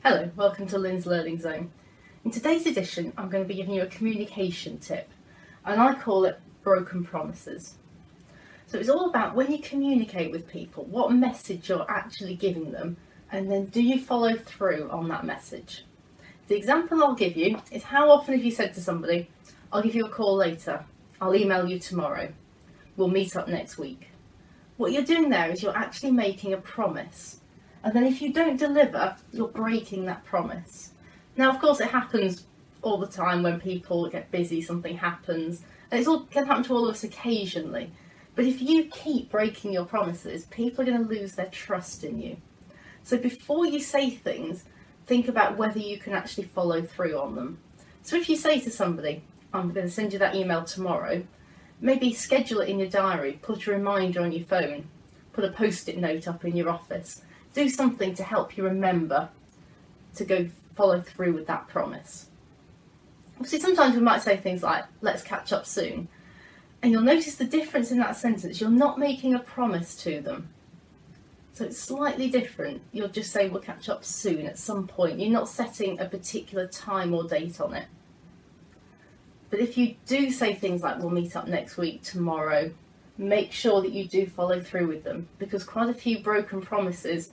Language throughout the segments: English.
Hello, welcome to Lynn's Learning Zone. In today's edition, I'm going to be giving you a communication tip, and I call it broken promises. So it's all about when you communicate with people, what message you're actually giving them, and then do you follow through on that message? The example I'll give you is how often have you said to somebody, I'll give you a call later, I'll email you tomorrow, we'll meet up next week. What you're doing there is you're actually making a promise. And then if you don't deliver, you're breaking that promise. Now, of course, it happens all the time when people get busy, something happens, and it can happen to all of us occasionally. But if you keep breaking your promises, people are going to lose their trust in you. So before you say things, think about whether you can actually follow through on them. So if you say to somebody, I'm going to send you that email tomorrow, maybe schedule it in your diary, put a reminder on your phone, put a post-it note up in your office. Do something to help you remember to go follow through with that promise. Obviously, sometimes we might say things like, let's catch up soon. And you'll notice the difference in that sentence. You're not making a promise to them. So it's slightly different. You'll just say, we'll catch up soon at some point. You're not setting a particular time or date on it. But if you do say things like, we'll meet up next week, tomorrow, make sure that you do follow through with them, because quite a few broken promises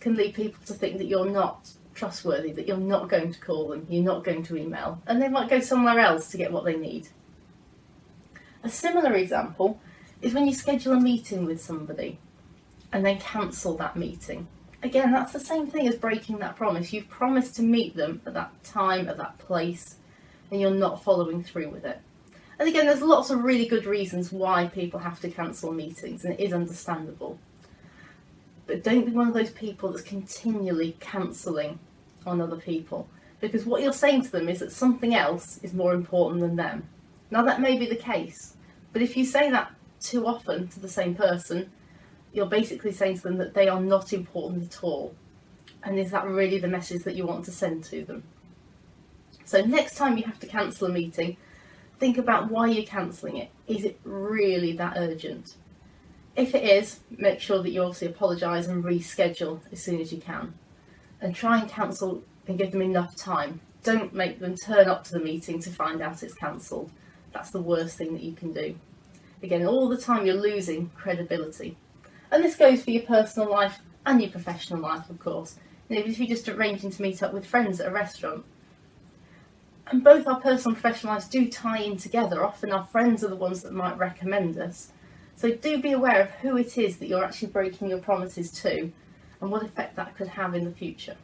can lead people to think that you're not trustworthy, that you're not going to call them, you're not going to email, and they might go somewhere else to get what they need. A similar example is when you schedule a meeting with somebody and then cancel that meeting. Again, that's the same thing as breaking that promise. You've promised to meet them at that time, at that place, and you're not following through with it. And again, there's lots of really good reasons why people have to cancel meetings, and it is understandable. But don't be one of those people that's continually cancelling on other people, because what you're saying to them is that something else is more important than them. Now, that may be the case, but if you say that too often to the same person, you're basically saying to them that they are not important at all. And is that really the message that you want to send to them? So next time you have to cancel a meeting, think about why you're cancelling it. Is it really that urgent? If it is, make sure that you obviously apologise and reschedule as soon as you can. And try and cancel and give them enough time. Don't make them turn up to the meeting to find out it's cancelled. That's the worst thing that you can do. Again, all the time you're losing credibility. And this goes for your personal life and your professional life, of course. If you're just arranging to meet up with friends at a restaurant. And both our personal and professional lives do tie in together. Often our friends are the ones that might recommend us. So do be aware of who it is that you're actually breaking your promises to and what effect that could have in the future.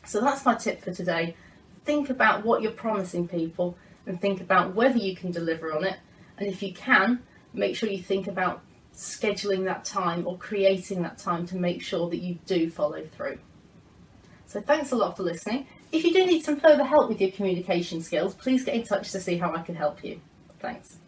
So that's my tip for today. Think about what you're promising people and think about whether you can deliver on it. And if you can, make sure you think about scheduling that time or creating that time to make sure that you do follow through. So thanks a lot for listening. If you do need some further help with your communication skills, please get in touch to see how I can help you. Thanks.